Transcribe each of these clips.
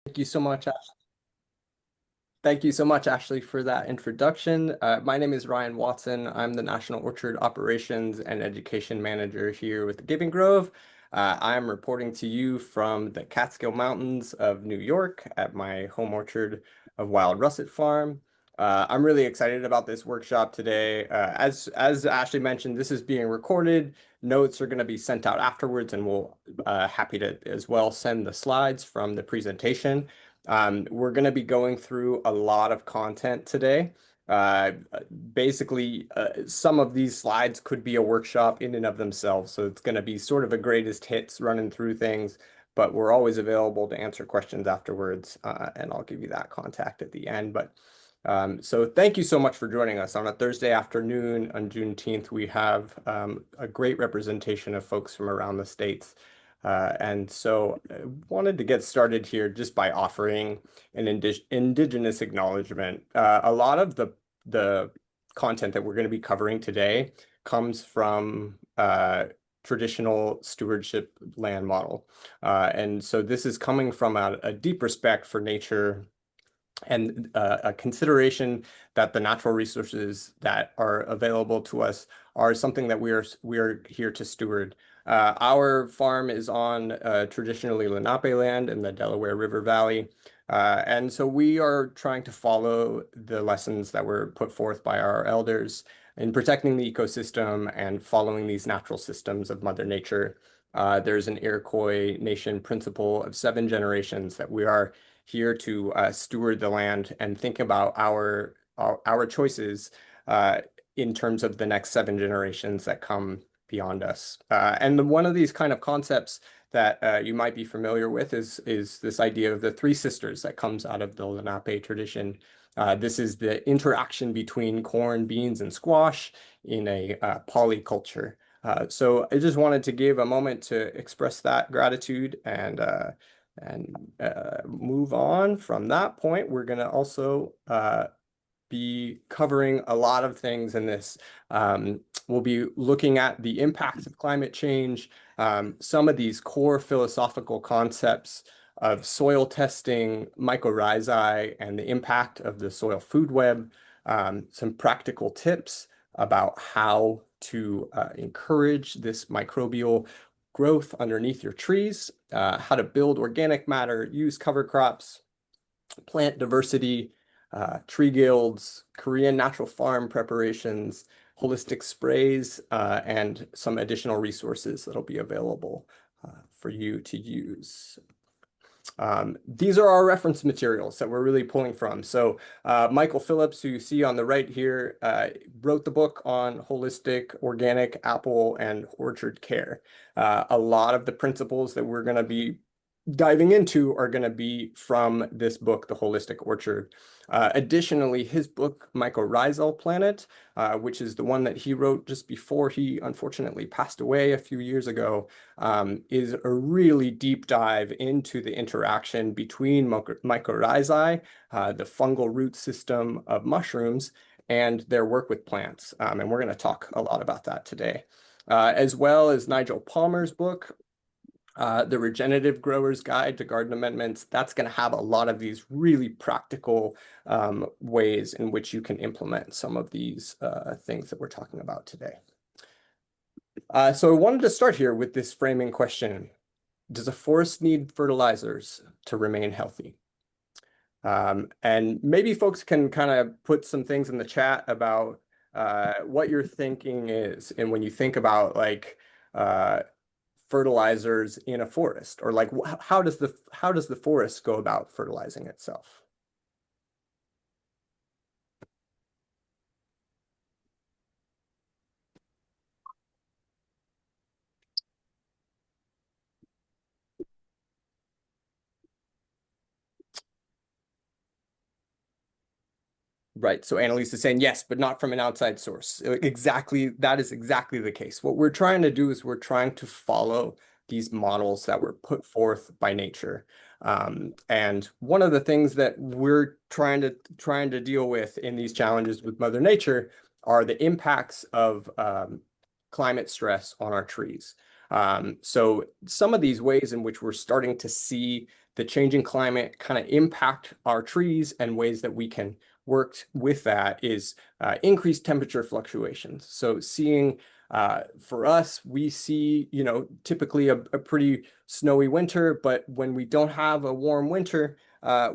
Thank you so much. Thank you so much, Ashley, for that introduction. My name is Ryan Watson. I'm the National Orchard Operations and Education Manager here with the Giving Grove. I'm reporting to you from the Catskill Mountains of New York at my home orchard of Wild Russet Farm. I'm really excited about this workshop today. As Ashley mentioned, this is being recorded. Notes are going to be sent out afterwards, and we'll happy to as well send the slides from the presentation. We're going to be going through a lot of content today. Uh, some of these slides could be a workshop in and of themselves. So it's going to be sort of a greatest hits running through things, but we're always available to answer questions afterwards. And I'll give you that contact at the end. So thank you so much for joining us on a Thursday afternoon on Juneteenth. We have a great representation of folks from around the states. And so I wanted to get started here just by offering an indigenous acknowledgement. A lot of the content that we're going to be covering today comes from traditional stewardship land model. And so this is coming from a deep respect for nature and a consideration that the natural resources that are available to us are something that we are here to steward. Our farm is on traditionally Lenape land in the Delaware River Valley. And so we are trying to follow the lessons that were put forth by our elders in protecting the ecosystem and following these natural systems of Mother Nature. There's an Iroquois Nation principle of 7 generations that we are here to steward the land and think about our choices in terms of the next 7 generations that come beyond us. And one of these kind of concepts that you might be familiar with is this idea of the 3 sisters that comes out of the Lenape tradition. This is the interaction between corn, beans, and squash in a polyculture. So I just wanted to give a moment to express that gratitude and move on from that point. We're going to also be covering a lot of things in this. We'll be looking at the impacts of climate change, some of these core philosophical concepts of soil testing, mycorrhizae, and the impact of the soil food web, some practical tips about how to encourage this microbial growth underneath your trees, how to build organic matter, use cover crops, plant diversity, tree guilds, Korean natural farm preparations, holistic sprays, and some additional resources that'll be available for you to use. These are our reference materials that we're really pulling from. So Michael Phillips, who you see on the right here, wrote the book on holistic, organic apple and orchard care. A lot of the principles that we're going to be diving into are going to be from this book, The Holistic Orchard. Additionally, his book, Mycorrhizal Planet, which is the one that he wrote just before he unfortunately passed away a few years ago, is a really deep dive into the interaction between mycorrhizae, the fungal root system of mushrooms, and their work with plants. And we're going to talk a lot about that today. As well as Nigel Palmer's book, The Regenerative Grower's Guide to Garden Amendments. That's going to have a lot of these really practical ways in which you can implement some of these things that we're talking about today. So I wanted to start here with this framing question. Does a forest need fertilizers to remain healthy? And maybe folks can kind of put some things in the chat about what your thinking is. And when you think about like fertilizers in a forest, or like how does the forest go about fertilizing itself? Right. So Annalise is saying yes, but not from an outside source. Exactly. That is exactly the case. What we're trying to do is we're trying to follow these models that were put forth by nature. And one of the things that we're trying to deal with in these challenges with Mother Nature are the impacts of climate stress on our trees. So some of these ways in which we're starting to see the changing climate kind of impact our trees, and ways that we can work with that is increased temperature fluctuations. So seeing for us, we see, typically a pretty snowy winter, but when we don't have a warm winter,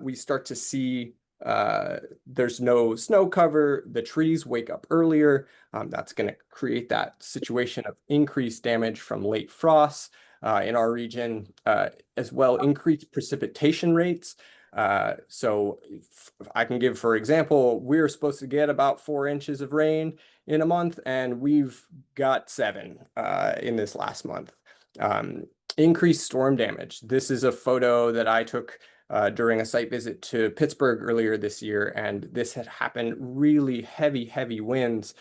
we start to see there's no snow cover, the trees wake up earlier. That's going to create that situation of increased damage from late frosts in our region, as well increased precipitation rates. So I can give, for example, we're supposed to get about 4 inches of rain in a month, and we've got 7 in this last month. Increased storm damage. This is a photo that I took during a site visit to Pittsburgh earlier this year, and this had happened. Really heavy winds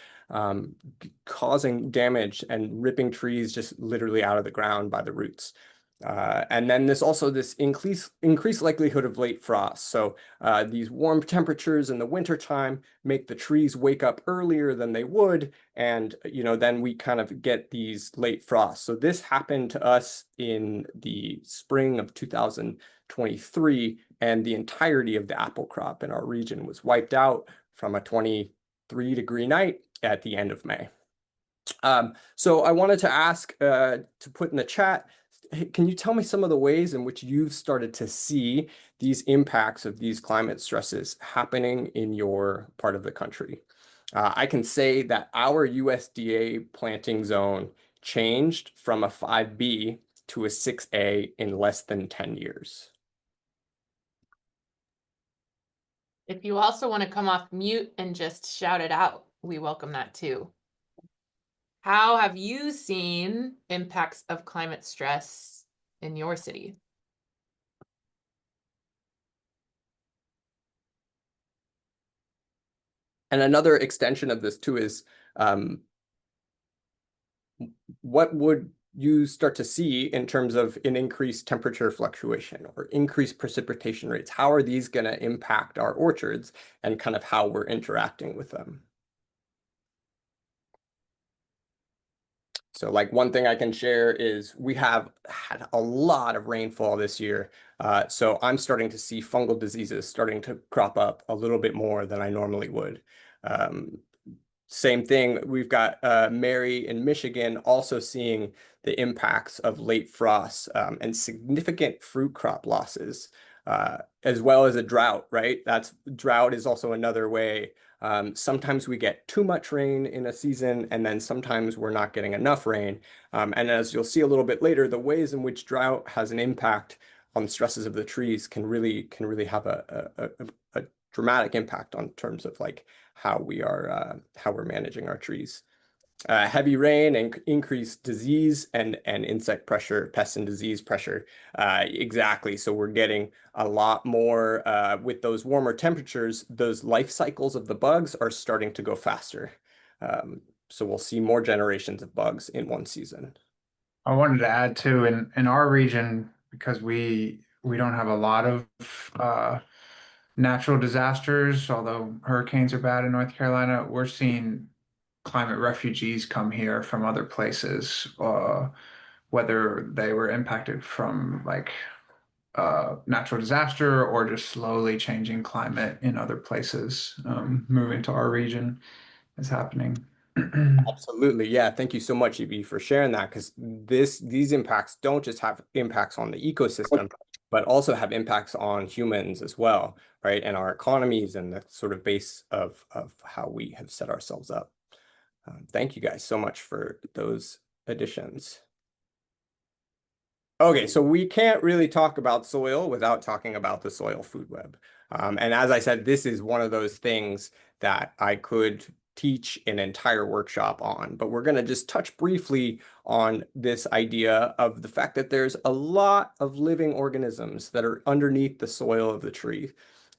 causing damage and ripping trees just literally out of the ground by the roots. And then this increased likelihood of late frost. So these warm temperatures in the wintertime make the trees wake up earlier than they would, and then we kind of get these late frosts. So this happened to us in the spring of 2023, and the entirety of the apple crop in our region was wiped out from a 23-degree night at the end of May. So I wanted to ask to put in the chat, hey, can you tell me some of the ways in which you've started to see these impacts of these climate stresses happening in your part of the country? I can say that our USDA planting zone changed from a 5B to a 6A in less than 10 years. If you also want to come off mute and just shout it out, we welcome that too. How have you seen impacts of climate stress in your city? And another extension of this too is what would you start to see in terms of an increased temperature fluctuation or increased precipitation rates? How are these going to impact our orchards and kind of how we're interacting with them? So like one thing I can share is we have had a lot of rainfall this year. So I'm starting to see fungal diseases starting to crop up a little bit more than I normally would. Same thing, we've got Mary in Michigan also seeing the impacts of late frosts and significant fruit crop losses, as well as a drought, right? Drought is also another way. Sometimes we get too much rain in a season, and then sometimes we're not getting enough rain. And as you'll see a little bit later, the ways in which drought has an impact on the stresses of the trees can really have a dramatic impact on terms of like how we're managing our trees. Heavy rain and increased disease and insect pressure, pest and disease pressure. Exactly. So we're getting a lot more with those warmer temperatures. Those life cycles of the bugs are starting to go faster. So we'll see more generations of bugs in one season. I wanted to add too, in our region, because we don't have a lot of natural disasters, although hurricanes are bad in North Carolina, we're seeing climate refugees come here from other places, whether they were impacted from like natural disaster or just slowly changing climate in other places. Moving to our region is happening. Absolutely. Yeah. Thank you so much, EB, for sharing that, because these impacts don't just have impacts on the ecosystem, but also have impacts on humans as well, right? And our economies and the sort of base of how we have set ourselves up. Thank you guys so much for those additions. Okay, so we can't really talk about soil without talking about the soil food web. And as I said, this is one of those things that I could teach an entire workshop on, but we're going to just touch briefly on this idea of the fact that there's a lot of living organisms that are underneath the soil of the tree.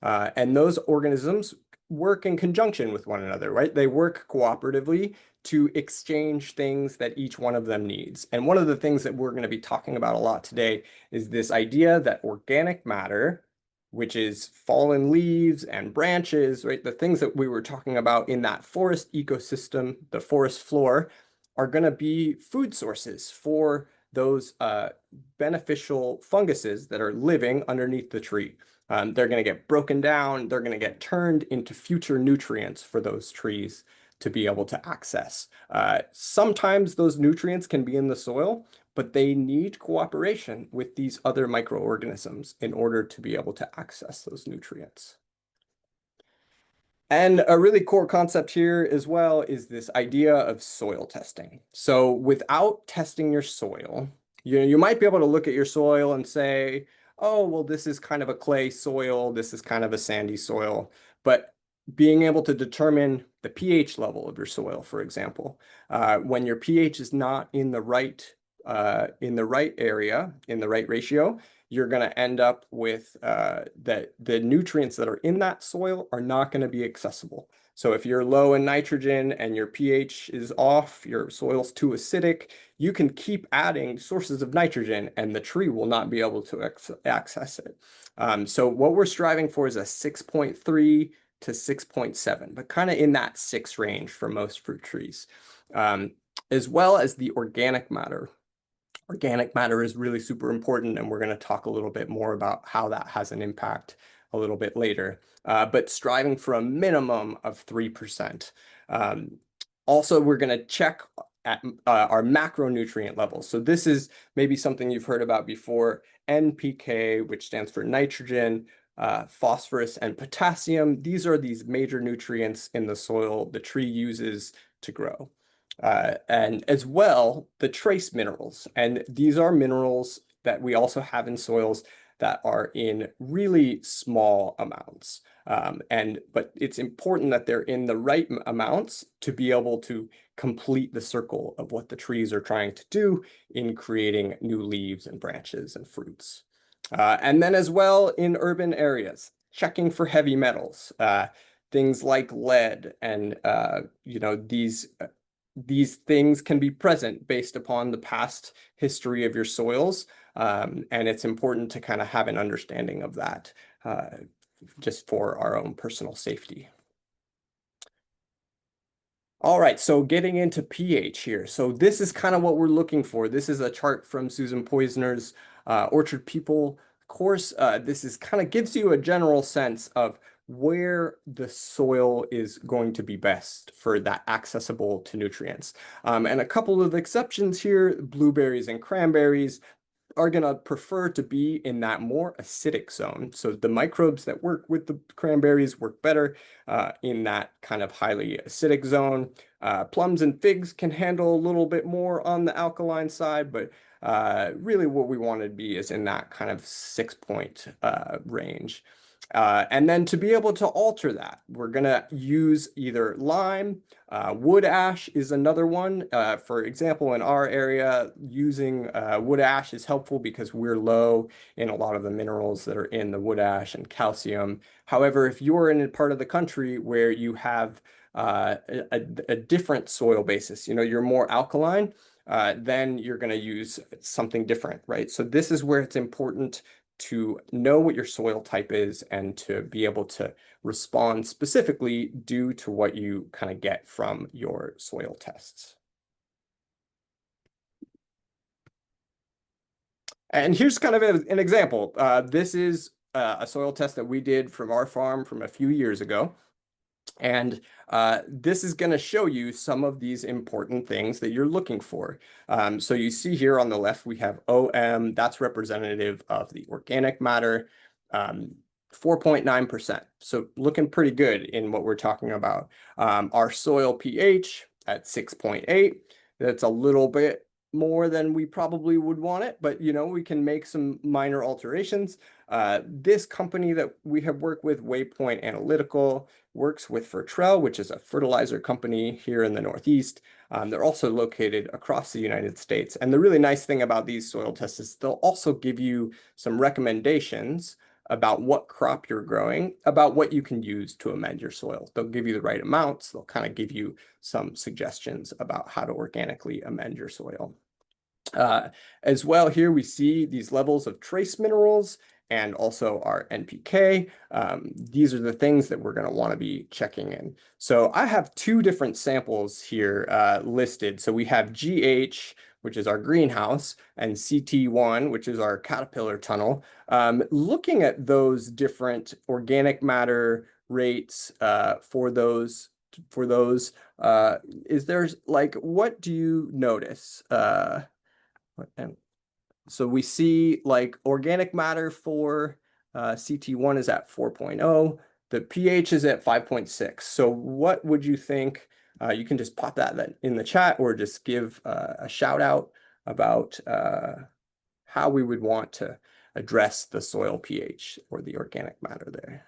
And those organisms work in conjunction with one another, right? They work cooperatively to exchange things that each one of them needs. And one of the things that we're going to be talking about a lot today is this idea that organic matter, which is fallen leaves and branches, right? The things that we were talking about in that forest ecosystem, the forest floor, are going to be food sources for those beneficial funguses that are living underneath the tree. They're going to get broken down. They're going to get turned into future nutrients for those trees to be able to access. Sometimes those nutrients can be in the soil, but they need cooperation with these other microorganisms in order to be able to access those nutrients. And a really core concept here as well is this idea of soil testing. So without testing your soil, you might be able to look at your soil and say, oh, well, this is kind of a clay soil, this is kind of a sandy soil. But being able to determine the pH level of your soil, for example, when your pH is not in the right area, in the right ratio, you're going to end up with the nutrients that are in that soil are not going to be accessible. So if you're low in nitrogen and your pH is off, your soil's too acidic, you can keep adding sources of nitrogen and the tree will not be able to access it. So what we're striving for is a 6.3 to 6.7, but kind of in that 6 range for most fruit trees, as well as the organic matter. Organic matter is really super important, and we're going to talk a little bit more about how that has an impact a little bit later, but striving for a minimum of 3%. Also, we're going to check at our macronutrient levels. So this is maybe something you've heard about before, NPK, which stands for nitrogen, phosphorus, and potassium. These are these major nutrients in the soil the tree uses to grow. And as well, the trace minerals. And these are minerals that we also have in soils that are in really small amounts. But it's important that they're in the right amounts to be able to complete the circle of what the trees are trying to do in creating new leaves and branches and fruits. And then as well in urban areas, checking for heavy metals, things like lead and these things can be present based upon the past history of your soils. And it's important to kind of have an understanding of that just for our own personal safety. All right, so getting into pH here. So this is kind of what we're looking for. This is a chart from Susan Poisner's Orchard People course. This is kind of gives you a general sense of where the soil is going to be best for that accessible to nutrients. And a couple of exceptions here, blueberries and cranberries are going to prefer to be in that more acidic zone. So the microbes that work with the cranberries work better in that kind of highly acidic zone. Plums and figs can handle a little bit more on the alkaline side, but really what we want to be is in that kind of 6-point range. And then to be able to alter that, we're going to use either lime, wood ash is another one. For example, in our area, using wood ash is helpful because we're low in a lot of the minerals that are in the wood ash and calcium. However, if you're in a part of the country where you have a different soil basis, you're more alkaline, then you're going to use something different, right? So this is where it's important to know what your soil type is and to be able to respond specifically due to what you kind of get from your soil tests. And here's kind of an example. This is a soil test that we did from our farm from a few years ago. And this is going to show you some of these important things that you're looking for. So you see here on the left, we have OM. That's representative of the organic matter, 4.9%. So looking pretty good in what we're talking about. Our soil pH at 6.8. That's a little bit more than we probably would want it, but we can make some minor alterations. This company that we have worked with, Waypoint Analytical, works with Fertily, which is a fertilizer company here in the Northeast. They're also located across the United States. And the really nice thing about these soil tests is they'll also give you some recommendations about what crop you're growing, about what you can use to amend your soil. They'll give you the right amounts. They'll kind of give you some suggestions about how to organically amend your soil. As well, here we see these levels of trace minerals and also our NPK. These are the things that we're going to want to be checking in. So I have two different samples here listed. So we have GH, which is our greenhouse, and CT1, which is our caterpillar tunnel, looking at those different organic matter rates for those, is there's like, what do you notice? And so we see like organic matter for CT1 is at 4.0. The pH is at 5.6. So what would you think? You can just pop that in the chat or just give a shout out about how we would want to address the soil pH or the organic matter there.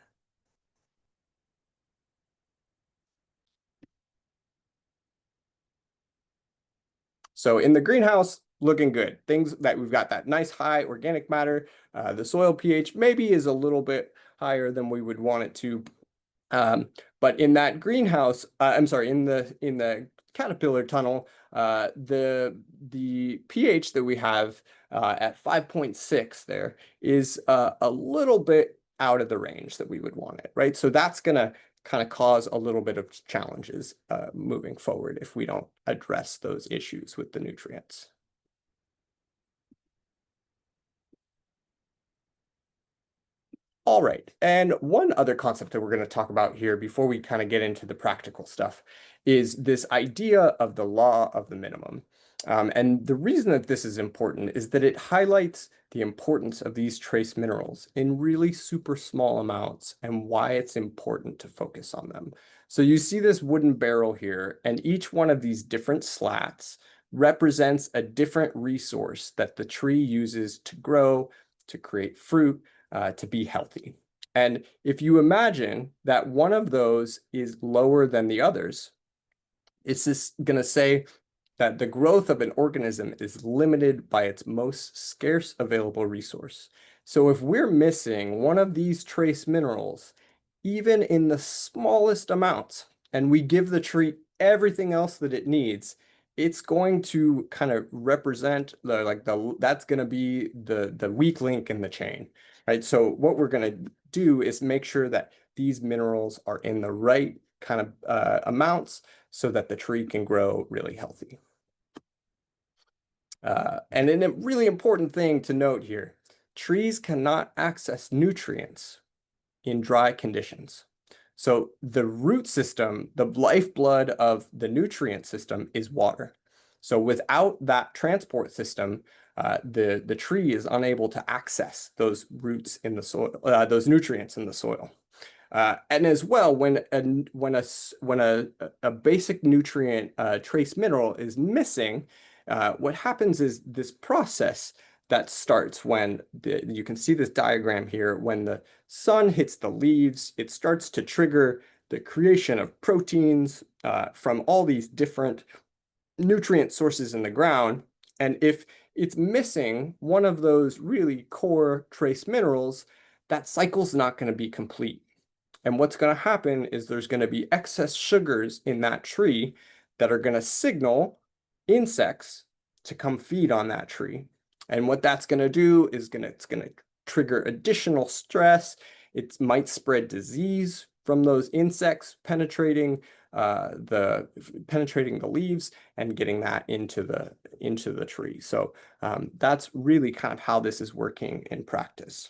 So in the greenhouse, looking good. Things that we've got that nice high organic matter. The soil pH maybe is a little bit higher than we would want it to. But in that greenhouse, I'm sorry, in the caterpillar tunnel, the pH that we have at 5.6 there is a little bit out of the range that we would want it, right? So that's going to kind of cause a little bit of challenges moving forward if we don't address those issues with the nutrients. All right, and one other concept that we're going to talk about here before we kind of get into the practical stuff is this idea of the law of the minimum. And the reason that this is important is that it highlights the importance of these trace minerals in really super small amounts and why it's important to focus on them. So you see this wooden barrel here, and each one of these different slats represents a different resource that the tree uses to grow, to create fruit, to be healthy. And if you imagine that one of those is lower than the others, it's just going to say that the growth of an organism is limited by its most scarce available resource. So if we're missing one of these trace minerals, even in the smallest amounts, and we give the tree everything else that it needs, it's going to kind of represent that's going to be the weak link in the chain, right? So what we're going to do is make sure that these minerals are in the right kind of amounts so that the tree can grow really healthy. And then a really important thing to note here, trees cannot access nutrients in dry conditions. So the root system, the lifeblood of the nutrient system is water. So without that transport system, the tree is unable to access those roots in the soil, those nutrients in the soil. And as well, when a basic nutrient trace mineral is missing, what happens is this process that starts when you can see this diagram here, when the sun hits the leaves, it starts to trigger the creation of proteins from all these different nutrient sources in the ground. And if it's missing one of those really core trace minerals, that cycle's not going to be complete. And what's going to happen is there's going to be excess sugars in that tree that are going to signal insects to come feed on that tree. And what that's going to do is it's going to trigger additional stress. It might spread disease from those insects penetrating the leaves and getting that into the tree. So that's really kind of how this is working in practice.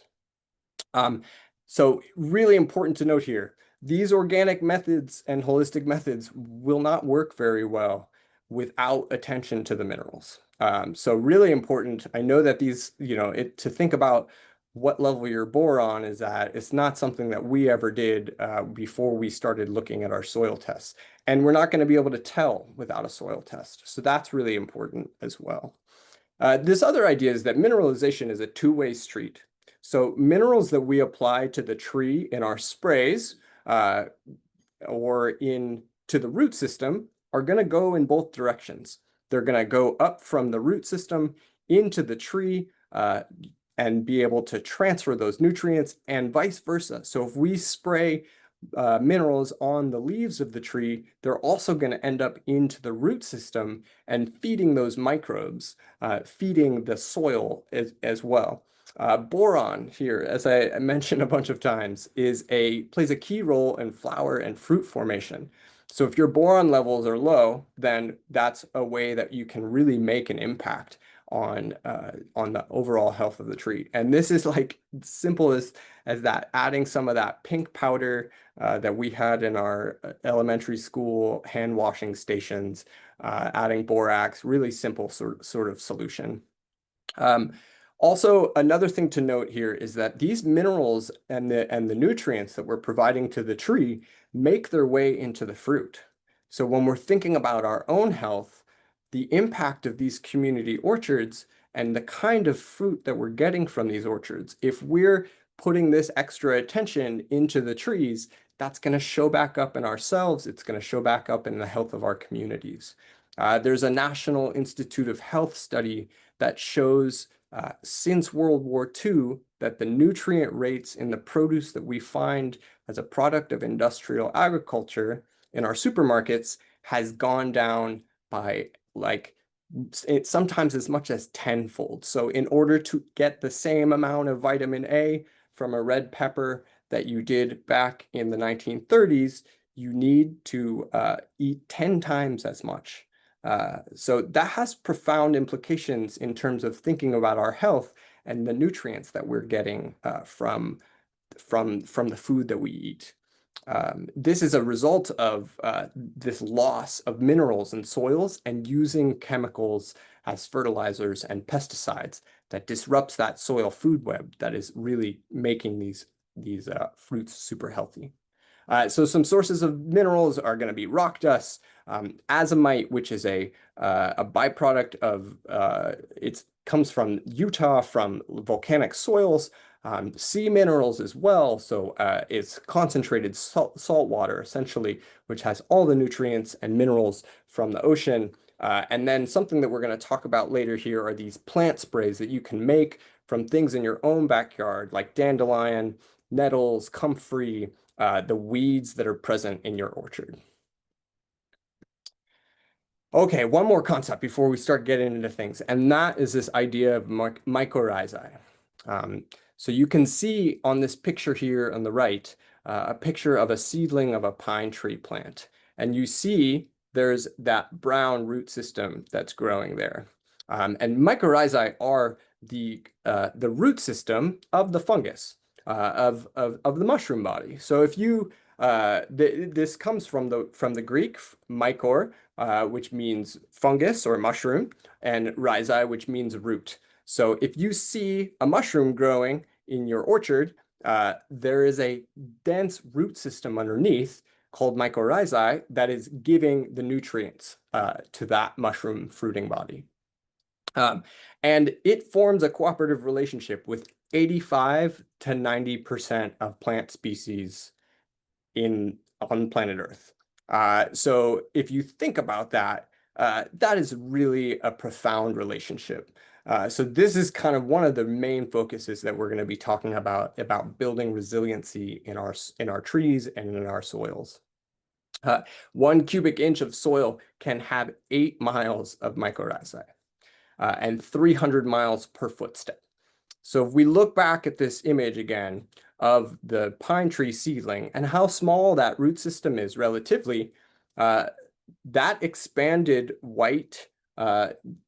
So really important to note here, these organic methods and holistic methods will not work very well without attention to the minerals. So really important. I know that these, to think about what level your boron is at, it's not something that we ever did before we started looking at our soil tests. And we're not going to be able to tell without a soil test. So that's really important as well. This other idea is that mineralization is a two-way street. So minerals that we apply to the tree in our sprays or to the root system are going to go in both directions. They're going to go up from the root system into the tree and be able to transfer those nutrients and vice versa. So if we spray minerals on the leaves of the tree, they're also going to end up into the root system and feeding those microbes, feeding the soil as well. Boron here, as I mentioned a bunch of times, plays a key role in flower and fruit formation. So if your boron levels are low, then that's a way that you can really make an impact on the overall health of the tree. And this is like simple as that, adding some of that pink powder that we had in our elementary school hand washing stations, adding borax, really simple sort of solution. Also, another thing to note here is that these minerals and the nutrients that we're providing to the tree make their way into the fruit. So when we're thinking about our own health, the impact of these community orchards and the kind of fruit that we're getting from these orchards, if we're putting this extra attention into the trees, that's going to show back up in ourselves. It's going to show back up in the health of our communities. There's a National Institute of Health study that shows since World War II that the nutrient rates in the produce that we find as a product of industrial agriculture in our supermarkets has gone down by like sometimes as much as tenfold. So in order to get the same amount of vitamin A from a red pepper that you did back in the 1930s, you need to eat 10 times as much. So that has profound implications in terms of thinking about our health and the nutrients that we're getting from the food that we eat. This is a result of this loss of minerals in soils and using chemicals as fertilizers and pesticides that disrupts that soil food web that is really making these fruits super healthy. So some sources of minerals are going to be rock dust, azomite, which is a byproduct of it comes from Utah from volcanic soils. Sea minerals as well. So it's concentrated salt water, essentially, which has all the nutrients and minerals from the ocean. And then something that we're going to talk about later here are these plant sprays that you can make from things in your own backyard, like dandelion, nettles, comfrey, the weeds that are present in your orchard. Okay, one more concept before we start getting into things, and that is this idea of mycorrhizae. So you can see on this picture here on the right, a picture of a seedling of a pine tree plant. And you see there's that brown root system that's growing there. And mycorrhizae are the root system of the fungus, of the mushroom body. So if you, this comes from the Greek mycor, which means fungus or mushroom, and rhizae, which means root. So if you see a mushroom growing in your orchard, there is a dense root system underneath called mycorrhizae that is giving the nutrients to that mushroom fruiting body. And it forms a cooperative relationship with 85 to 90% of plant species on planet Earth. So if you think about that, that is really a profound relationship. So this is kind of one of the main focuses that we're going to be talking about building resiliency in our trees and in our soils. 1 cubic inch of soil can have 8 miles of mycorrhizae and 300 miles per footstep. So if we look back at this image again of the pine tree seedling and how small that root system is relatively, that expanded white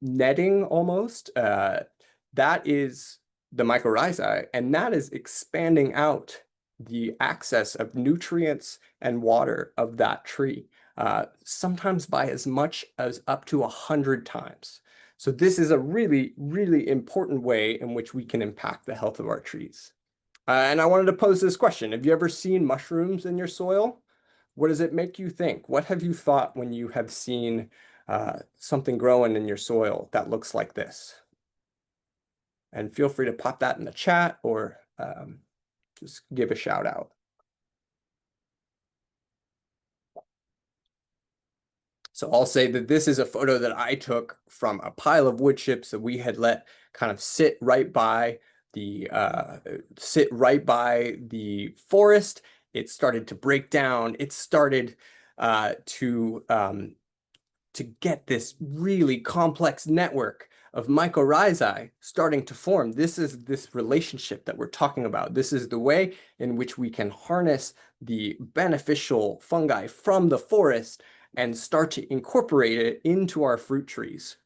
netting almost, that is the mycorrhizae, and that is expanding out the access of nutrients and water of that tree, sometimes by as much as up to 100 times. So this is a really, really important way in which we can impact the health of our trees. And I wanted to pose this question. Have you ever seen mushrooms in your soil? What does it make you think? What have you thought when you have seen something growing in your soil that looks like this? And feel free to pop that in the chat or just give a shout out. So I'll say that this is a photo that I took from a pile of wood chips that we had let kind of sit right by the forest. It started to break down. It started to get this really complex network of mycorrhizae starting to form. This is this relationship that we're talking about. This is the way in which we can harness the beneficial fungi from the forest and start to incorporate it into our fruit trees.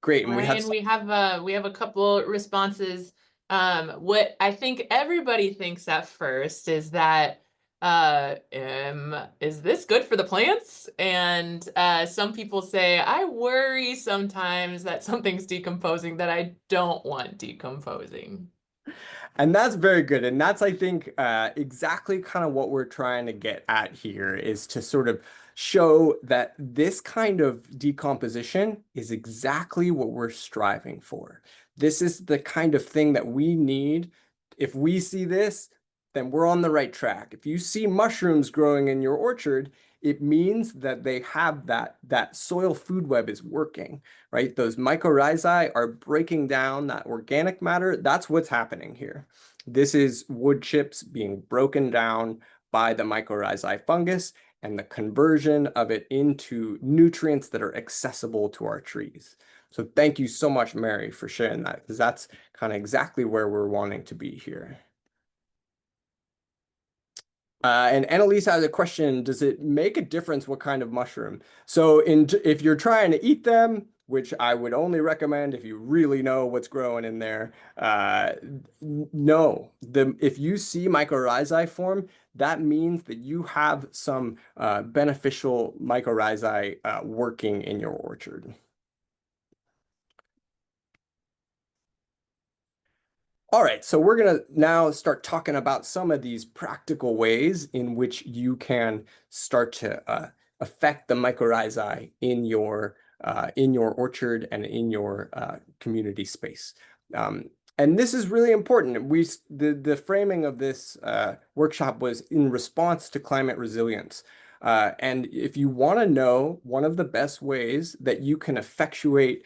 Great, and we have Ryan, we have a couple responses. What I think everybody thinks at first is that is this good for the plants? And some people say, I worry sometimes that something's decomposing that I don't want decomposing. And that's very good. And that's, I think, exactly kind of what we're trying to get at here is to sort of show that this kind of decomposition is exactly what we're striving for. This is the kind of thing that we need. If we see this, then we're on the right track. If you see mushrooms growing in your orchard, it means that they have that soil food web is working, right? Those mycorrhizae are breaking down that organic matter. That's what's happening here. This is wood chips being broken down by the mycorrhizae fungus and the conversion of it into nutrients that are accessible to our trees. So thank you so much, Mary, for sharing that, because that's kind of exactly where we're wanting to be here. And Annalise has a question, does it make a difference what kind of mushroom? So if you're trying to eat them, which I would only recommend if you really know what's growing in there, no. If you see mycorrhizae form, that means that you have some beneficial mycorrhizae working in your orchard. All right, so we're going to now start talking about some of these practical ways in which you can start to affect the mycorrhizae in your orchard and in your community space. And this is really important. The framing of this workshop was in response to climate resilience. And if you want to know one of the best ways that you can effectuate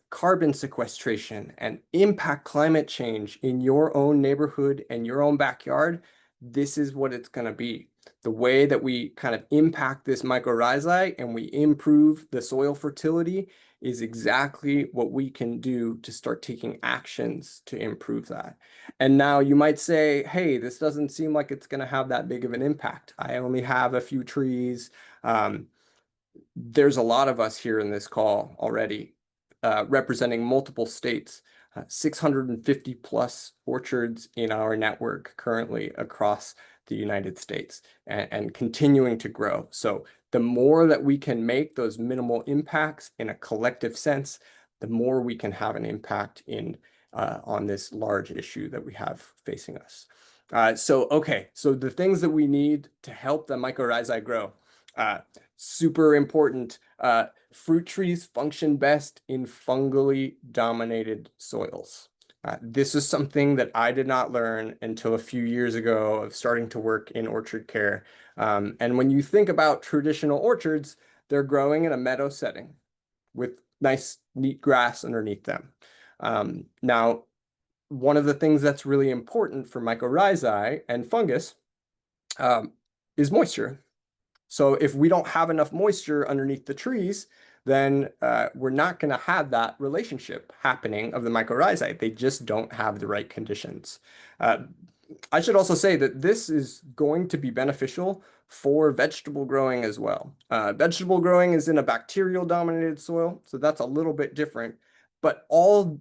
carbon sequestration and impact climate change in your own neighborhood and your own backyard, this is what it's going to be. The way that we kind of impact this mycorrhizae and we improve the soil fertility is exactly what we can do to start taking actions to improve that. And now you might say, hey, this doesn't seem like it's going to have that big of an impact. I only have a few trees. There's a lot of us here in this call already representing multiple states, 650 plus orchards in our network currently across the United States and continuing to grow. So the more that we can make those minimal impacts in a collective sense, the more we can have an impact on this large issue that we have facing us. So the things that we need to help the mycorrhizae grow. Super important. Fruit trees function best in fungally dominated soils. This is something that I did not learn until a few years ago of starting to work in orchard care. And when you think about traditional orchards, they're growing in a meadow setting with nice, neat grass underneath them. Now, one of the things that's really important for mycorrhizae and fungus is moisture. So if we don't have enough moisture underneath the trees, then we're not going to have that relationship happening of the mycorrhizae. They just don't have the right conditions. I should also say that this is going to be beneficial for vegetable growing as well. Vegetable growing is in a bacterial dominated soil, so that's a little bit different. But all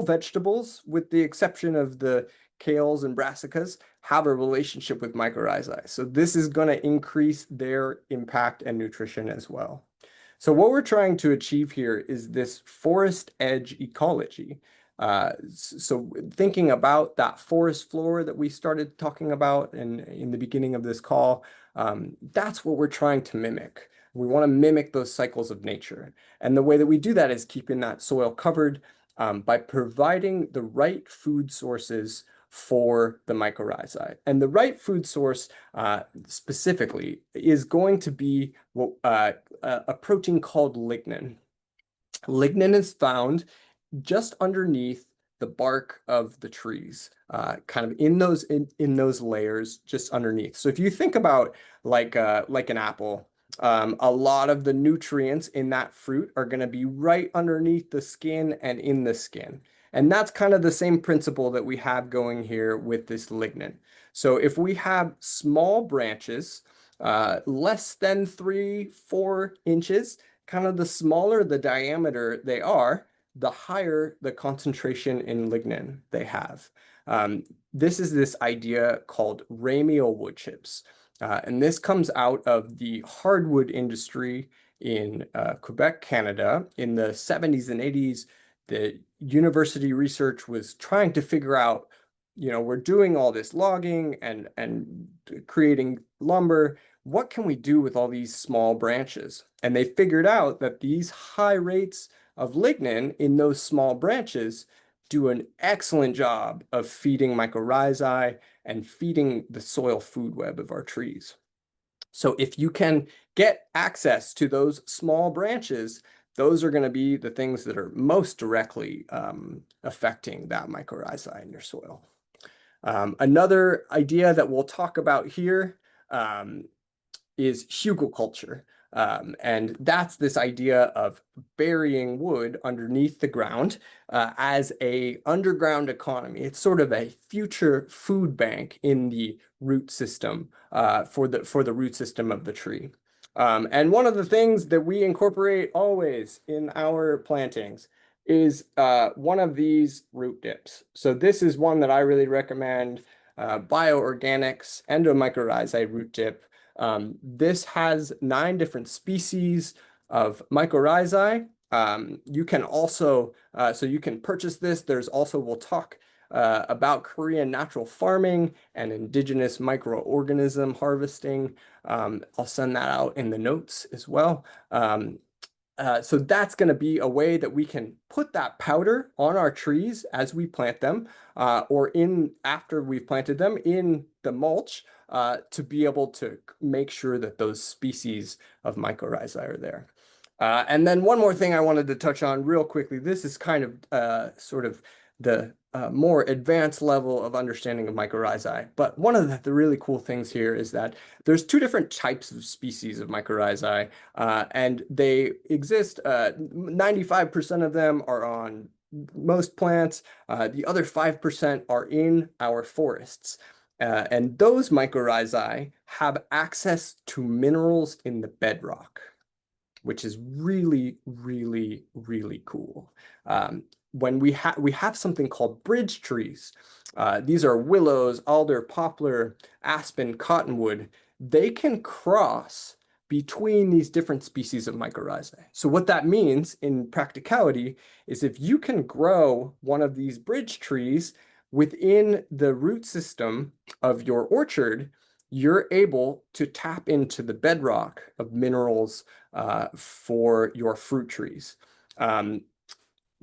vegetables, with the exception of the kales and brassicas, have a relationship with mycorrhizae. So this is going to increase their impact and nutrition as well. So what we're trying to achieve here is this forest edge ecology. So thinking about that forest floor that we started talking about in the beginning of this call, that's what we're trying to mimic. We want to mimic those cycles of nature. And the way that we do that is keeping that soil covered by providing the right food sources for the mycorrhizae. And the right food source specifically is going to be a protein called lignin. Lignin is found just underneath the bark of the trees, kind of in those layers just underneath. So if you think about like an apple, A lot of the nutrients in that fruit are going to be right underneath the skin and in the skin. And that's kind of the same principle that we have going here with this lignin. So if we have small branches, less than 3-4 inches, kind of the smaller the diameter they are, the higher the concentration in lignin they have. This is this idea called ramial wood chips. And this comes out of the hardwood industry in Quebec, Canada. In the 70s and 80s, the university research was trying to figure out, we're doing all this logging and creating lumber. What can we do with all these small branches? And they figured out that these high rates of lignin in those small branches do an excellent job of feeding mycorrhizae and feeding the soil food web of our trees. So if you can get access to those small branches, those are going to be the things that are most directly affecting that mycorrhizae in your soil. Another idea that we'll talk about here is hugelkultur. And that's this idea of burying wood underneath the ground as a underground economy. It's sort of a future food bank in the root system for the root system of the tree. And one of the things that we incorporate always in our plantings is one of these root dips. So this is one that I really recommend, Bioorganics Endomycorrhizae root dip. This has 9 different species of mycorrhizae. You can also, so you can purchase this. There's also, we'll talk about Korean natural farming and indigenous microorganism harvesting. I'll send that out in the notes as well. So that's going to be a way that we can put that powder on our trees as we plant them, or after we've planted them in the mulch, to be able to make sure that those species of mycorrhizae are there. And then one more thing I wanted to touch on real quickly. This is kind of sort of the more advanced level of understanding of mycorrhizae. But one of the really cool things here is that there's 2 different types of species of mycorrhizae, and they exist. 95% of them are on most plants. The other 5% are in our forests. And those mycorrhizae have access to minerals in the bedrock, which is really, really, really cool. When we have something called bridge trees. These are willows, alder, poplar, aspen, cottonwood. They can cross between these different species of mycorrhizae. So what that means in practicality is if you can grow one of these bridge trees within the root system of your orchard, you're able to tap into the bedrock of minerals for your fruit trees.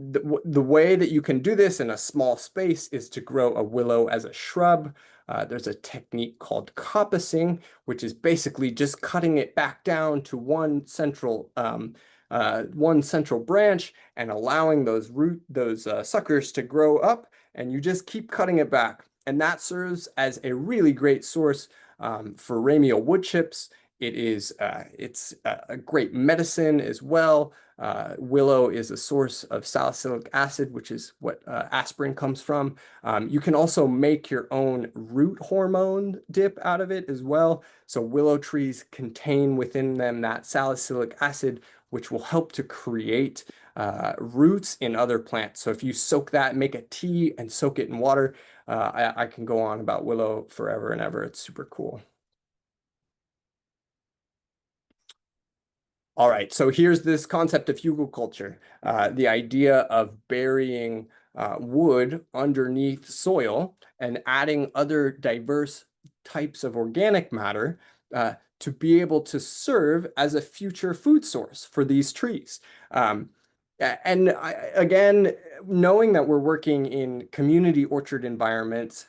The way that you can do this in a small space is to grow a willow as a shrub. There's a technique called coppicing, which is basically just cutting it back down to one central branch and allowing those suckers to grow up, and you just keep cutting it back. And that serves as a really great source for ramial wood chips. It's a great medicine as well. Willow is a source of salicylic acid, which is what aspirin comes from. You can also make your own root hormone dip out of it as well. So willow trees contain within them that salicylic acid, which will help to create roots in other plants. So if you soak that, make a tea and soak it in water, I can go on about willow forever and ever. It's super cool. All right, so here's this concept of hugelkultur, the idea of burying wood underneath soil and adding other diverse types of organic matter to be able to serve as a future food source for these trees. Again, knowing that we're working in community orchard environments,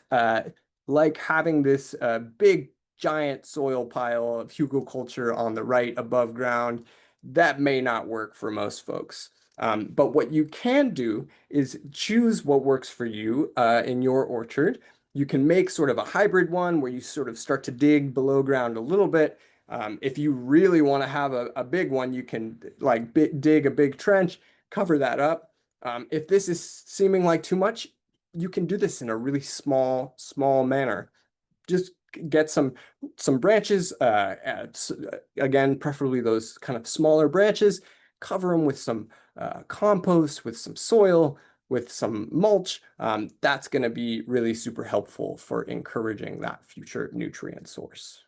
like having this big giant soil pile of hugelkultur on the right above ground, that may not work for most folks. But what you can do is choose what works for you in your orchard. You can make sort of a hybrid one where you sort of start to dig below ground a little bit, If you really want to have a big one, you can like dig a big trench, cover that up. If this is seeming like too much, you can do this in a really small manner. Just get some branches, again, preferably those kind of smaller branches, cover them with some compost, with some soil, with some mulch. That's going to be really super helpful for encouraging that future nutrient source.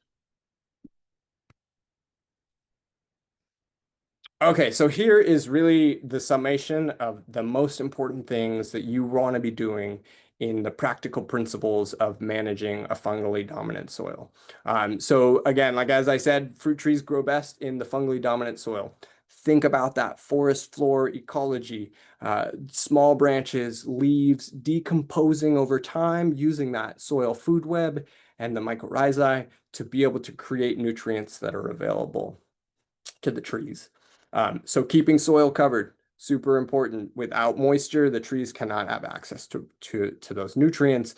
Okay, so here is really the summation of the most important things that you want to be doing in the practical principles of managing a fungally dominant soil. So again, like as I said, fruit trees grow best in the fungally dominant soil. Think about that forest floor ecology, small branches, leaves decomposing over time using that soil food web and the mycorrhizae to be able to create nutrients that are available to the trees. So keeping soil covered, super important. Without moisture, the trees cannot have access to those nutrients.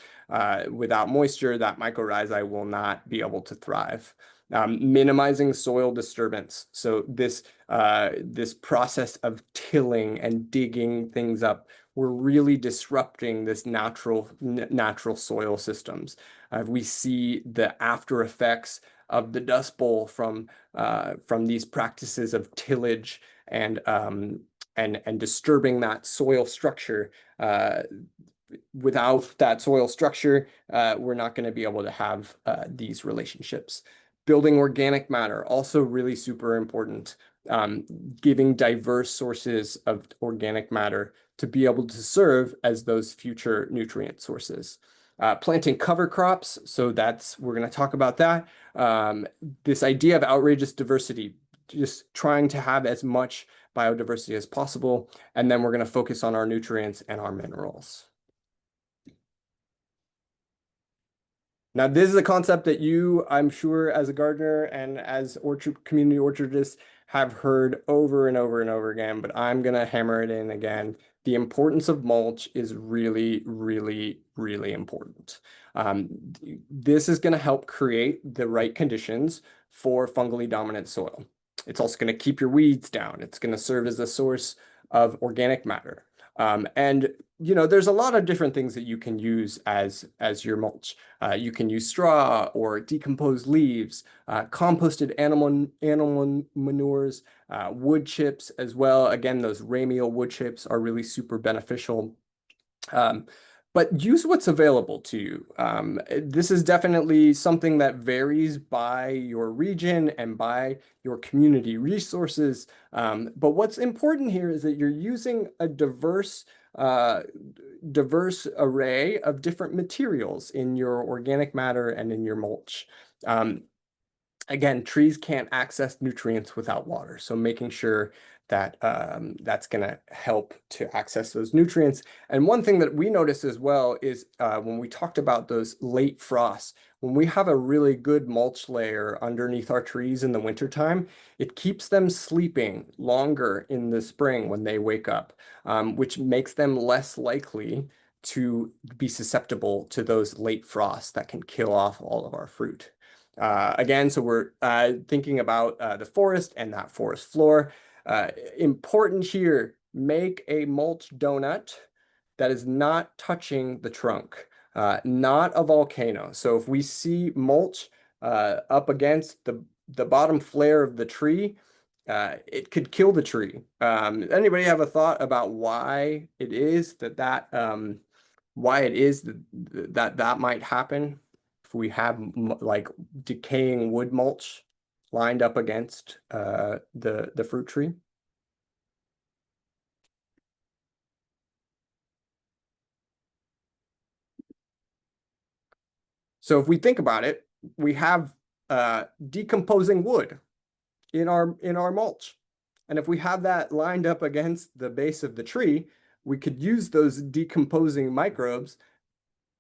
Without moisture, that mycorrhizae will not be able to thrive. Minimizing soil disturbance. So this process of tilling and digging things up, we're really disrupting this natural soil systems. We see the after effects of the Dust Bowl from these practices of tillage and disturbing that soil structure. Without that soil structure, we're not going to be able to have these relationships. Building organic matter, also really super important. Giving diverse sources of organic matter to be able to serve as those future nutrient sources. Planting cover crops, so we're going to talk about that. This idea of outrageous diversity, just trying to have as much biodiversity as possible, and then we're going to focus on our nutrients and our minerals. Now, this is a concept that you, I'm sure, as a gardener and as community orchardists, have heard over and over and over again, but I'm going to hammer it in again. The importance of mulch is really, really, really important. This is going to help create the right conditions for fungally dominant soil. It's also going to keep your weeds down. It's going to serve as a source of organic matter. And there's a lot of different things that you can use as your mulch. You can use straw or decomposed leaves, composted animal manures, wood chips as well. Again, those ramial wood chips are really super beneficial. But use what's available to you. This is definitely something that varies by your region and by your community resources. But what's important here is that you're using a diverse array of different materials in your organic matter and in your mulch. Again, trees can't access nutrients without water, so making sure that that's going to help to access those nutrients. And one thing that we notice as well is when we talked about those late frosts, when we have a really good mulch layer underneath our trees in the wintertime, it keeps them sleeping longer in the spring when they wake up, which makes them less likely to be susceptible to those late frosts that can kill off all of our fruit. Again, so we're thinking about the forest and that forest floor. Important here, make a mulch donut that is not touching the trunk, not a volcano. So if we see mulch up against the bottom flare of the tree, it could kill the tree. Anybody have a thought about why it is that might happen? If we have like decaying wood mulch lined up against the fruit tree. So if we think about it, we have decomposing wood in our mulch. And if we have that lined up against the base of the tree, we could use those decomposing microbes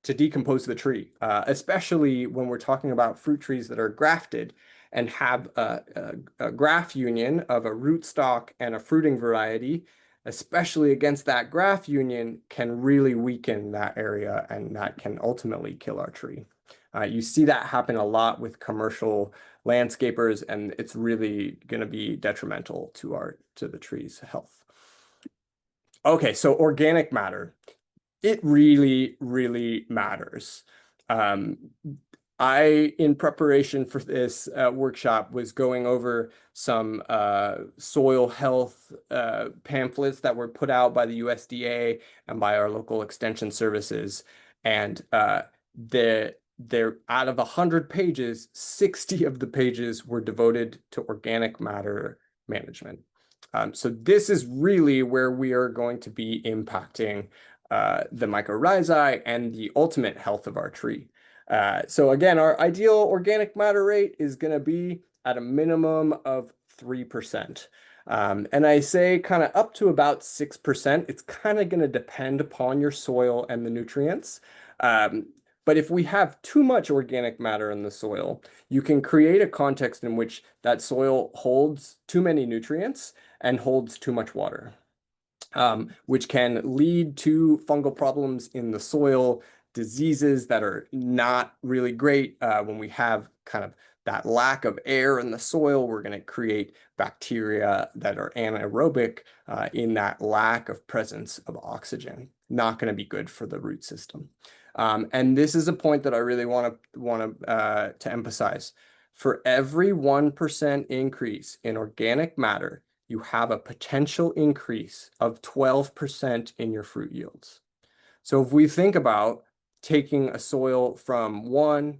to decompose the tree, especially when we're talking about fruit trees that are grafted and have a graft union of a rootstock and a fruiting variety, especially against that graft union, can really weaken that area, and that can ultimately kill our tree. You see that happen a lot with commercial landscapers, and it's really going to be detrimental to the tree's health. Okay, so organic matter. It really, really matters. Um, in preparation for this workshop, was going over some soil health pamphlets that were put out by the USDA and by our local extension services. And they're out of 100 pages, 60 of the pages were devoted to organic matter management. So this is really where we are going to be impacting the mycorrhizae and the ultimate health of our tree. So again, our ideal organic matter rate is going to be at a minimum of 3%. And I say kind of up to about 6%. It's kind of going to depend upon your soil and the nutrients. But if we have too much organic matter in the soil, you can create a context in which that soil holds too many nutrients and holds too much water. Which can lead to fungal problems in the soil, diseases that are not really great. When we have kind of that lack of air in the soil, we're going to create bacteria that are anaerobic in that lack of presence of oxygen. Not going to be good for the root system. And this is a point that I really want to emphasize. For every 1% increase in organic matter, you have a potential increase of 12% in your fruit yields. So if we think about taking a soil from 1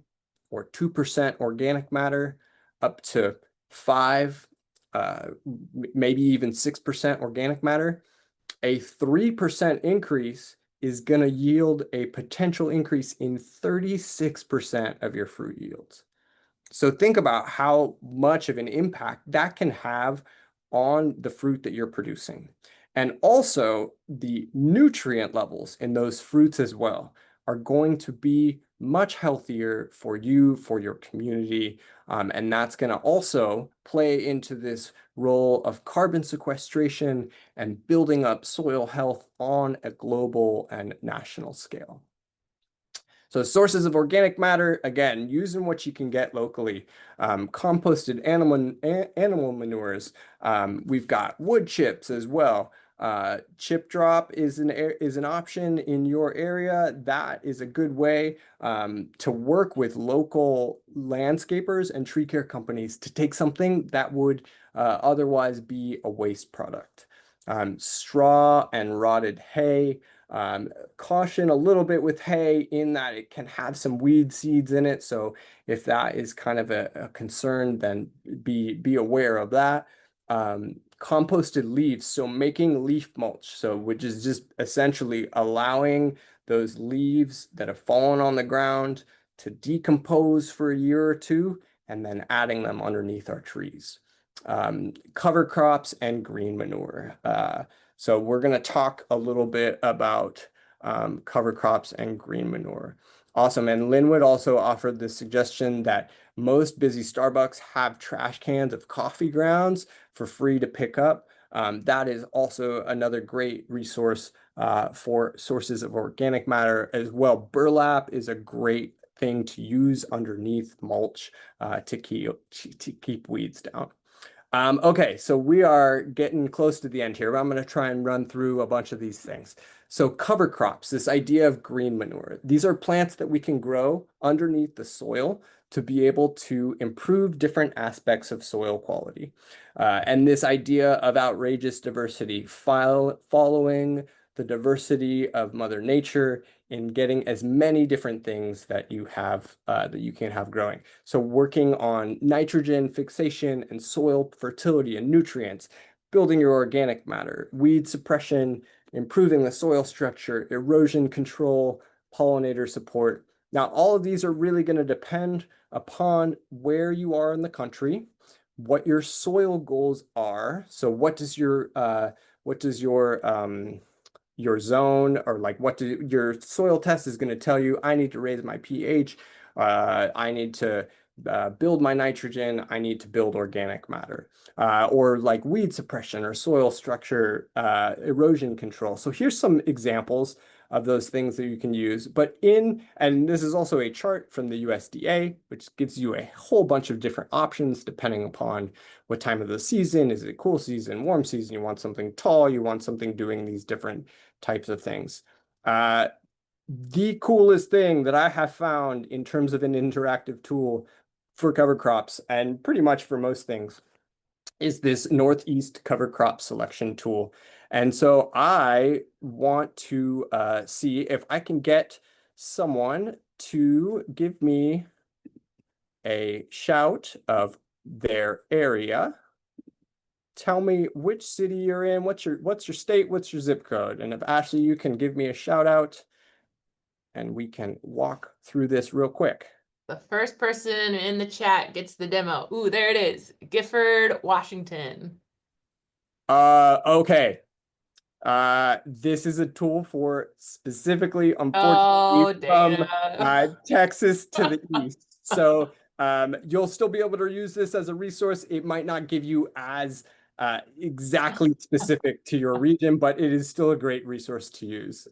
or 2% organic matter up to 5, maybe even 6% organic matter, a 3% increase is going to yield a potential increase in 36% of your fruit yields. So think about how much of an impact that can have on the fruit that you're producing. And also the nutrient levels in those fruits as well are going to be much healthier for you, for your community. And that's going to also play into this role of carbon sequestration and building up soil health on a global and national scale. So sources of organic matter, again, using what you can get locally. Composted animal manures. We've got wood chips as well. Chip drop is an option in your area. That is a good way to work with local landscapers and tree care companies to take something that would otherwise be a waste product. Straw and rotted hay. Caution a little bit with hay in that it can have some weed seeds in it. So if that is kind of a concern, then be aware of that. Composted leaves, so making leaf mulch, so which is just essentially allowing those leaves that have fallen on the ground to decompose for a year or two, and then adding them underneath our trees. Cover crops and green manure. So we're going to talk a little bit about cover crops and green manure. Awesome. And Linwood also offered the suggestion that most busy Starbucks have trash cans of coffee grounds for free to pick up. That is also another great resource for sources of organic matter as well. Burlap is a great thing to use underneath mulch to keep weeds down. Okay, so we are getting close to the end here, but I'm going to try and run through a bunch of these things. So cover crops, this idea of green manure. These are plants that we can grow underneath the soil to be able to improve different aspects of soil quality. And this idea of outrageous diversity, following the diversity of Mother Nature in getting as many different things that you have that you can have growing. So working on nitrogen fixation and soil fertility and nutrients, building your organic matter, weed suppression, improving the soil structure, erosion control, pollinator support. Now, all of these are really going to depend upon where you are in the country, what your soil goals are. So what does your zone, or like your soil test is going to tell you, I need to raise my pH, I need to build my nitrogen, I need to build organic matter, or like weed suppression or soil structure, erosion control. So here's some examples of those things that you can use. And this is also a chart from the USDA, which gives you a whole bunch of different options depending upon what time of the season. Is it cool season, warm season? You want something tall, you want something doing these different types of things. The coolest thing that I have found in terms of an interactive tool for cover crops, and pretty much for most things, is this Northeast cover crop selection tool. And so I want to see if I can get someone to give me a shout of their area. Tell me which city you're in, what's your state, what's your zip code? And if Ashley, you can give me a shout out and we can walk through this real quick. The first person in the chat gets the demo. Ooh, there it is. Gifford, Washington. Okay. This is a tool for specifically, unfortunately, from data. Texas to the east. So you'll still be able to use this as a resource. It might not give you as exactly specific to your region, but it is still a great resource to use.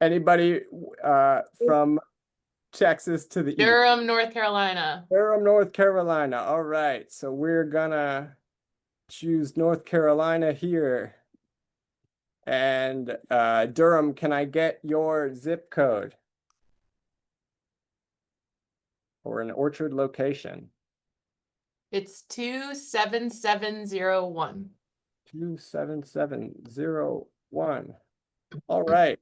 Anybody from Texas to the east? Durham, North Carolina. Durham, North Carolina. All right. So we're gonna choose North Carolina here. And Durham, can I get your zip code or an orchard location? It's 27701. 27701. All right.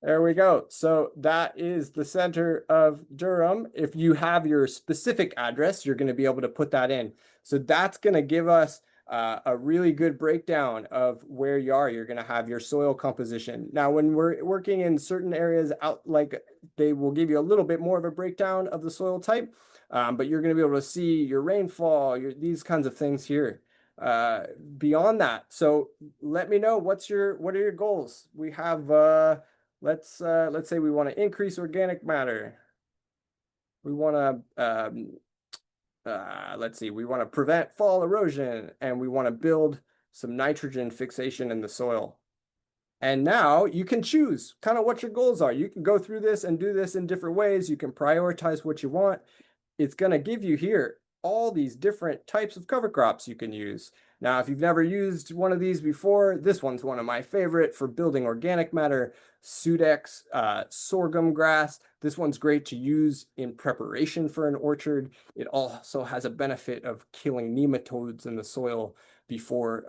There we go. So that is the center of Durham. If you have your specific address, you're going to be able to put that in. So that's going to give us a really good breakdown of where you are. You're going to have your soil composition. Now, when we're working in certain areas out, like they will give you a little bit more of a breakdown of the soil type, but you're going to be able to see your rainfall, these kinds of things here. Beyond that, so let me know what are your goals. We have let's say we want to increase organic matter. We want to let's see, we want to prevent fall erosion, and we want to build some nitrogen fixation in the soil. And now you can choose kind of what your goals are. You can go through this and do this in different ways. You can prioritize what you want. It's going to give you here all these different types of cover crops you can use. Now, if you've never used one of these before, this one's one of my favorite for building organic matter. Sudex sorghum grass. This one's great to use in preparation for an orchard. It also has a benefit of killing nematodes in the soil before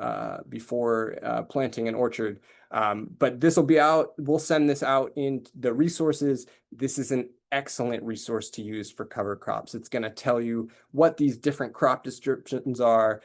planting an orchard. But this will be out. We'll send this out in the resources. This is an excellent resource to use for cover crops. It's going to tell you what these different crop descriptions are,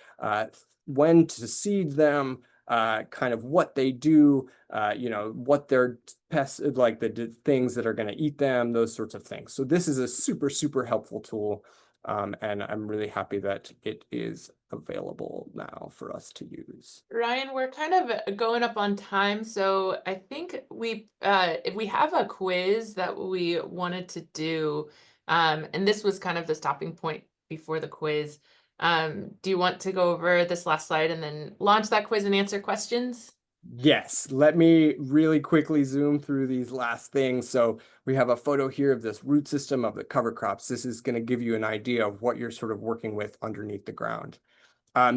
when to seed them, kind of what they do, what their pests, like the things that are going to eat them, those sorts of things. So this is a super, super helpful tool. And I'm really happy that it is available now for us to use. Ryan, we're kind of going up on time, so I think if we have a quiz that we wanted to do, and this was kind of the stopping point before the quiz. Do you want to go over this last slide and then launch that quiz and answer questions? Yes, let me really quickly zoom through these last things. So we have a photo here of this root system of the cover crops. This is going to give you an idea of what you're sort of working with underneath the ground.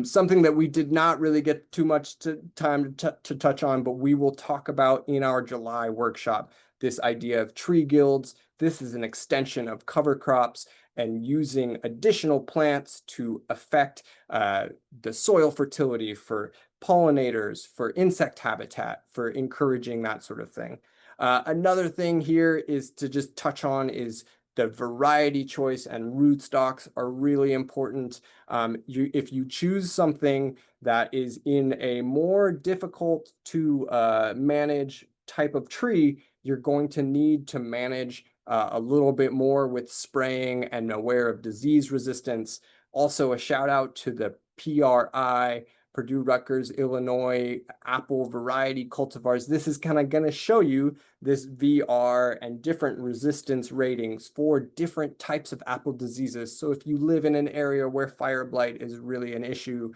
Something that we did not really get too much time to touch on, but we will talk about in our July workshop, this idea of tree guilds. This is an extension of cover crops and using additional plants to affect the soil fertility for pollinators, for insect habitat, for encouraging that sort of thing. Another thing here is to just touch on is the variety choice, and rootstocks are really important. If you choose something that is in a more difficult to manage type of tree, you're going to need to manage a little bit more with spraying and aware of disease resistance. Also, a shout out to the PRI, Purdue, Rutgers, Illinois, apple variety cultivars. This is kind of going to show you this VR and different resistance ratings for different types of apple diseases. So if you live in an area where fire blight is really an issue,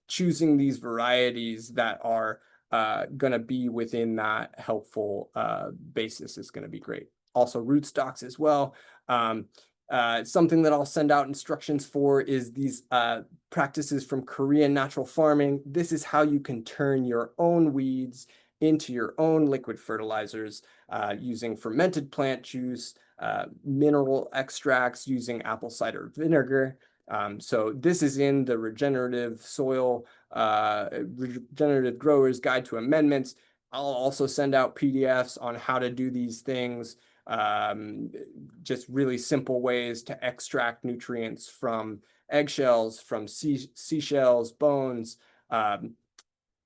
choosing these varieties that are going to be within that helpful basis is going to be great. Also rootstocks as well. Something that I'll send out instructions for is these practices from Korean natural farming. This is how you can turn your own weeds into your own liquid fertilizers using fermented plant juice, mineral extracts using apple cider vinegar. So this is in the Regenerative Soil, Regenerative Growers Guide to Amendments. I'll also send out PDFs on how to do these things. Just really simple ways to extract nutrients from eggshells, from seashells, bones.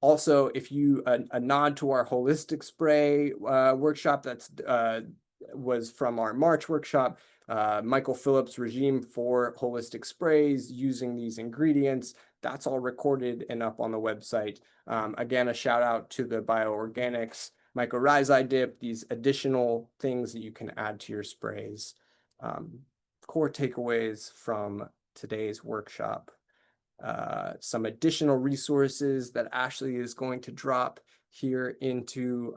Also, if you a nod to our holistic spray workshop that's was from our March workshop, Michael Phillips' regime for holistic sprays using these ingredients. That's all recorded and up on the website. Again, a shout out to the bioorganics mycorrhizae dip, these additional things that you can add to your sprays. Core takeaways from today's workshop. Some additional resources that Ashley is going to drop here into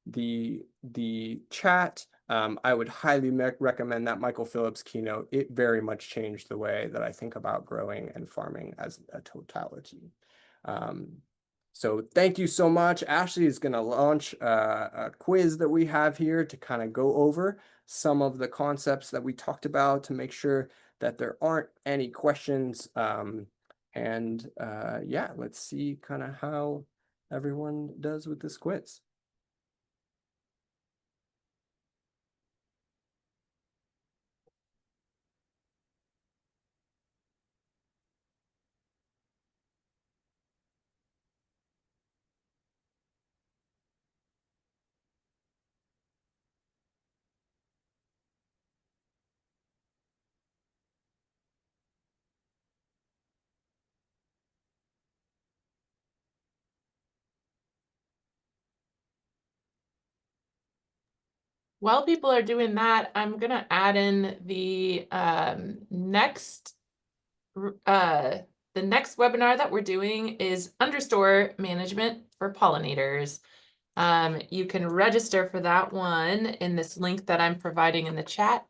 the chat. I would highly recommend that Michael Phillips keynote. It very much changed the way that I think about growing and farming as a totality. So thank you so much. Ashley is going to launch a quiz that we have here to kind of go over some of the concepts that we talked about to make sure that there aren't any questions. Yeah, let's see kind of how everyone does with this quiz. While people are doing that, I'm gonna add in the next webinar that we're doing is understore management for pollinators. You can register for that one in this link that I'm providing in the chat.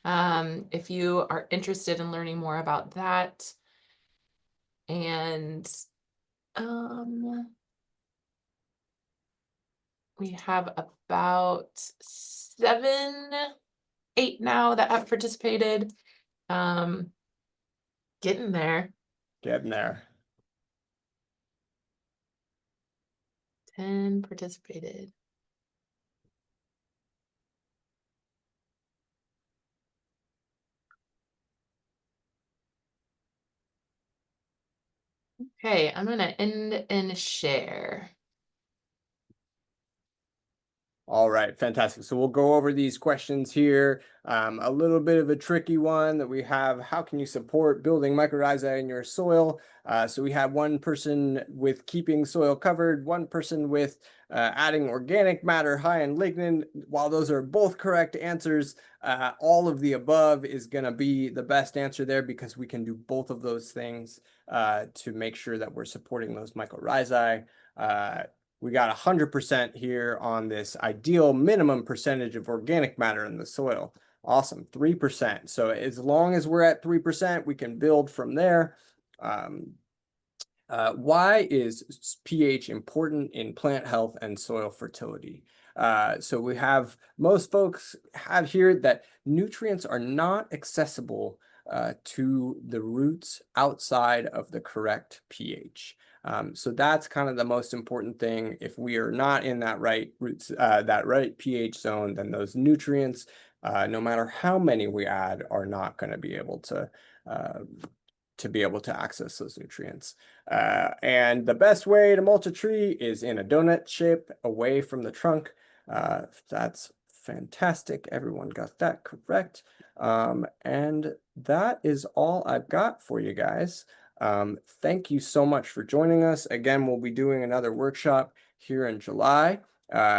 If you are interested in learning more about that. And we have about 7, 8 now that have participated. Getting there. Getting there. 10 participated. Okay, I'm gonna end and share. All right, fantastic. So we'll go over these questions here. A little bit of a tricky one that we have. How can you support building mycorrhizae in your soil? So we have one person with keeping soil covered, one person with adding organic matter high in lignin. While those are both correct answers, all of the above is going to be the best answer there because we can do both of those things to make sure that we're supporting those mycorrhizae. We got 100% here on this ideal minimum percentage of organic matter in the soil. Awesome, 3%. So as long as we're at 3%, we can build from there. Why is pH important in plant health and soil fertility? So we have, most folks have here that nutrients are not accessible to the roots outside of the correct pH. So that's kind of the most important thing. If we are not in that right pH zone, then those nutrients, no matter how many we add, are not going to be able to access those nutrients. And the best way to mulch a tree is in a donut shape away from the trunk. That's fantastic. Everyone got that correct. And that is all I've got for you guys. Thank you so much for joining us. Again, we'll be doing another workshop here in July.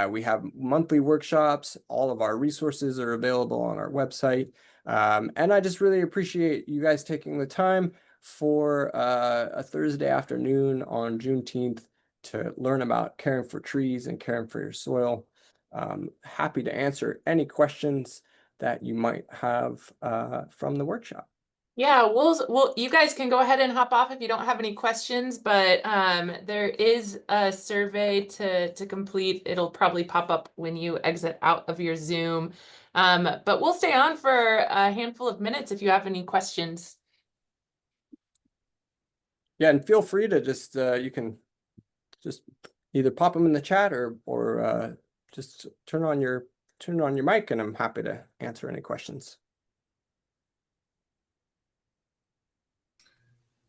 We have monthly workshops. All of our resources are available on our website. And I just really appreciate you guys taking the time for a Thursday afternoon on Juneteenth to learn about caring for trees and caring for your soil. Happy to answer any questions that you might have from the workshop. Yeah, you guys can go ahead and hop off if you don't have any questions, but there is a survey to complete. It'll probably pop up when you exit out of your Zoom. But we'll stay on for a handful of minutes if you have any questions. Yeah, and feel free to just you can just either pop them in the chat or just turn on your mic, and I'm happy to answer any questions.